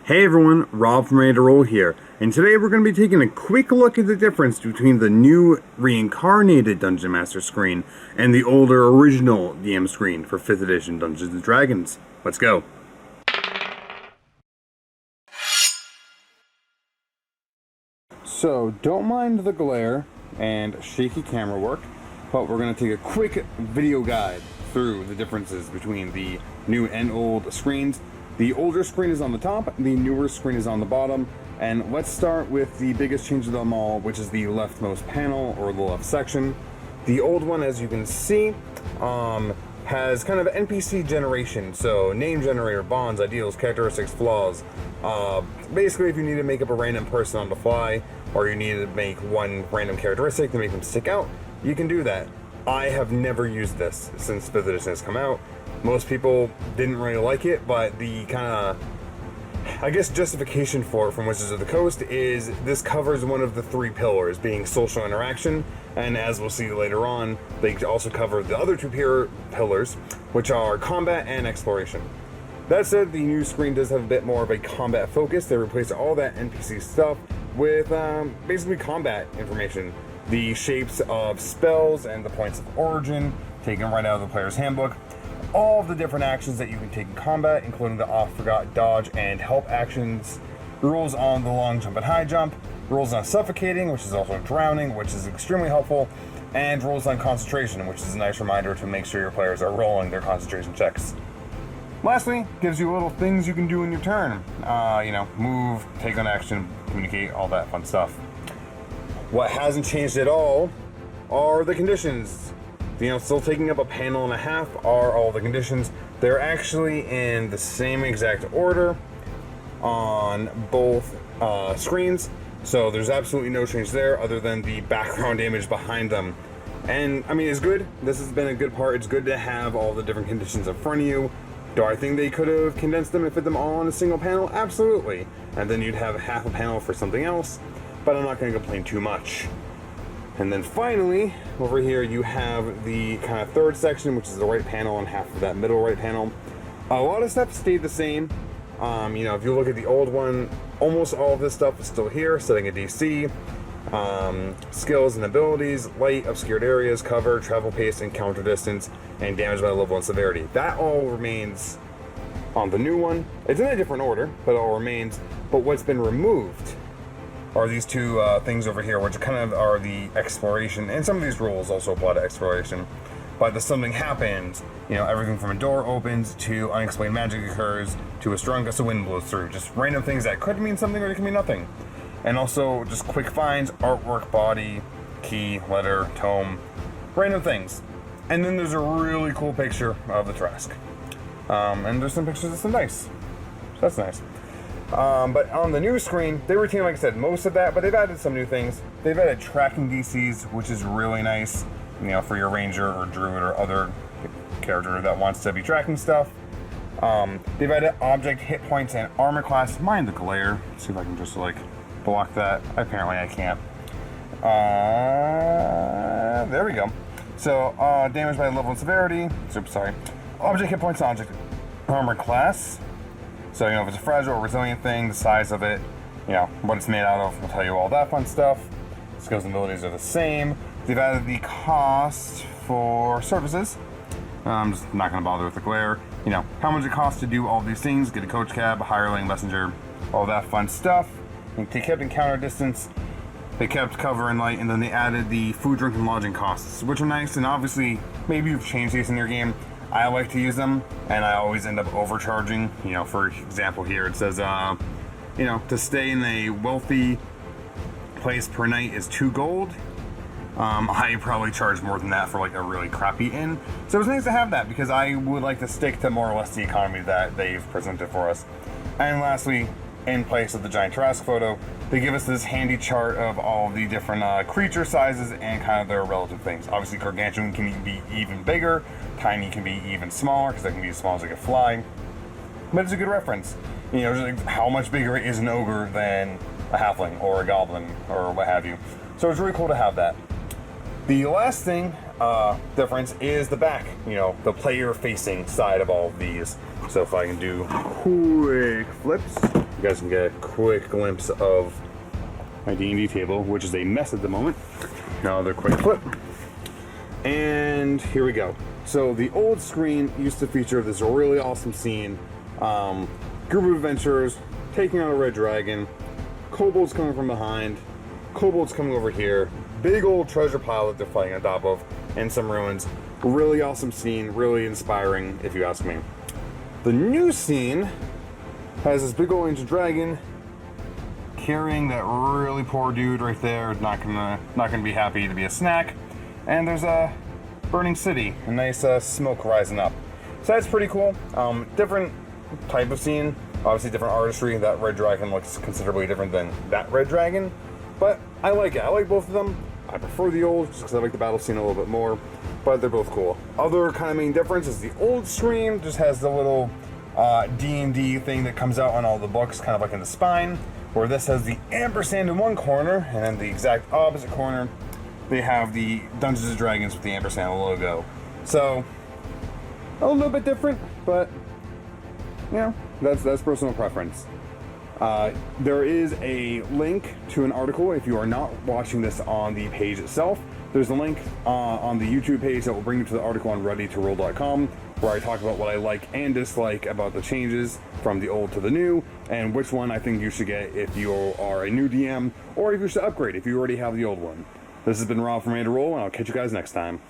Hey everyone, Rob from Ready to Roll here, and today we're going to be taking a quick look at the difference between the new Reincarnated Dungeon Master screen and the older original DM screen for 5th edition Dungeons & Dragons. Let's go. So, don't mind the glare and shaky camera work, but we're going to take a quick video guide through the differences between the new and old screens. The older screen is on the top, the newer screen is on the bottom, and let's start with the biggest change of them all, which is the leftmost panel, or the left section. The old one, as you can see, has kind of NPC generation, so name generator, bonds, ideals, characteristics, flaws. Basically, if you need to make up a random person on the fly, or you need to make one random characteristic to make them stick out, you can do that. I have never used this since 5th edition has come out. Most people didn't really like it, but the kind of, I guess, justification for it from Wizards of the Coast is this covers one of the three pillars, being social interaction, and as we'll see later on, they also cover the other two pillars, which are combat and exploration. That said, the new screen does have a bit more of a combat focus. They replaced all that NPC stuff with basically combat information. The shapes of spells and the points of origin, taken right out of the player's handbook. All of the different actions that you can take in combat, including the off, forgot, dodge, and help actions, rules on the long jump and high jump, rules on suffocating, which is also drowning, which is extremely helpful, and rules on concentration, which is a nice reminder to make sure your players are rolling their concentration checks. Lastly, gives you little things you can do in your turn. Move, take an action, communicate, all that fun stuff. What hasn't changed at all are the conditions. Still taking up a panel and a half are all the conditions. They're actually in the same exact order on both screens, so there's absolutely no change there other than the background image behind them. And I mean, it's good. This has been a good part. It's good to have all the different conditions in front of you. Do I think they could have condensed them and fit them all on a single panel? Absolutely. And then you'd have half a panel for something else, but I'm not going to complain too much. And then finally, over here you have the kind of third section, which is the right panel and half of that middle right panel. A lot of stuff stayed the same. If you look at the old one, almost all of this stuff is still here, setting a DC, skills and abilities, light, obscured areas, cover, travel pace, encounter distance, and damage by level and severity. That all remains on the new one. It's in a different order, but it all remains. But what's been removed are these two things over here, which kind of are the exploration, and some of these rules also apply to exploration. But the something happens, everything from a door opens to unexplained magic occurs to a strong gust of wind blows through. Just random things that could mean something or it can mean nothing. And also just quick finds, artwork, body, key, letter, tome, random things. And then there's a really cool picture of the Trask. And there's some pictures of some dice. So that's nice. But on the new screen, they retain, like I said, most of that, but they've added some new things. They've added tracking DCs, which is really nice, for your ranger or druid or other character that wants to be tracking stuff. They've added object, hit points, and armor class. Mind the glare. Let's see if I can just, block that. Apparently I can't. There we go. So, damage by level and severity. Oops, sorry. Object, hit points, object, armor class. So, if it's a fragile or resilient thing, the size of it, what it's made out of, will tell you all that fun stuff. Skills and abilities are the same. They've added the cost for services. I'm just not going to bother with the glare. How much it costs to do all these things, get a coach cab, a hireling, messenger, all that fun stuff. And they kept encounter distance, they kept cover and light, and then they added the food, drink, and lodging costs, which are nice, and obviously, maybe you've changed these in your game. I like to use them, and I always end up overcharging. For example here, it says, to stay in a wealthy place per night is 2 gold. I probably charge more than that for a really crappy inn. So it's nice to have that, because I would like to stick to more or less the economy that they've presented for us. And lastly, in place of the giant Trask photo, they give us this handy chart of all the different creature sizes and kind of their relative things. Obviously, gargantuan can be even bigger, tiny can be even smaller, because they can be as small as they can fly. But it's a good reference. Just how much bigger is an ogre than a halfling or a goblin or what have you. So it's really cool to have that. The last thing difference is the back, you know, the player-facing side of all of these. So if I can do quick flips, you guys can get a quick glimpse of my D&D table, which is a mess at the moment. Another quick flip. And here we go. So the old screen used to feature this really awesome scene. Group of adventurers taking on a red dragon, kobolds coming from behind, kobolds coming over here, big old treasure pile that they're fighting on top of, and some ruins. Really awesome scene, really inspiring, if you ask me. The new scene has this big old ancient dragon carrying that really poor dude right there. Not gonna be happy to be a snack. And there's a burning city, a nice smoke rising up. So that's pretty cool. Different type of scene, obviously different artistry. That red dragon looks considerably different than that red dragon, but I like it. I like both of them. I prefer the old just because I like the battle scene a little bit more, but they're both cool. Other kind of main difference is the old screen just has the little D&D thing that comes out on all the books, kind of like in the spine, where this has the ampersand in one corner, and then the exact opposite corner they have the Dungeons and Dragons with the ampersand logo. So a little bit different, but you know, that's personal preference. There is a link to an article if you are not watching this on the page itself. There's a link on the YouTube page that will bring you to the article on readytoroll.com, where I talk about what I like and dislike about the changes from the old to the new, and which one I think you should get if you are a new DM, or if you should upgrade if you already have the old one. This has been Rob from Ready to Roll, and I'll catch you guys next time.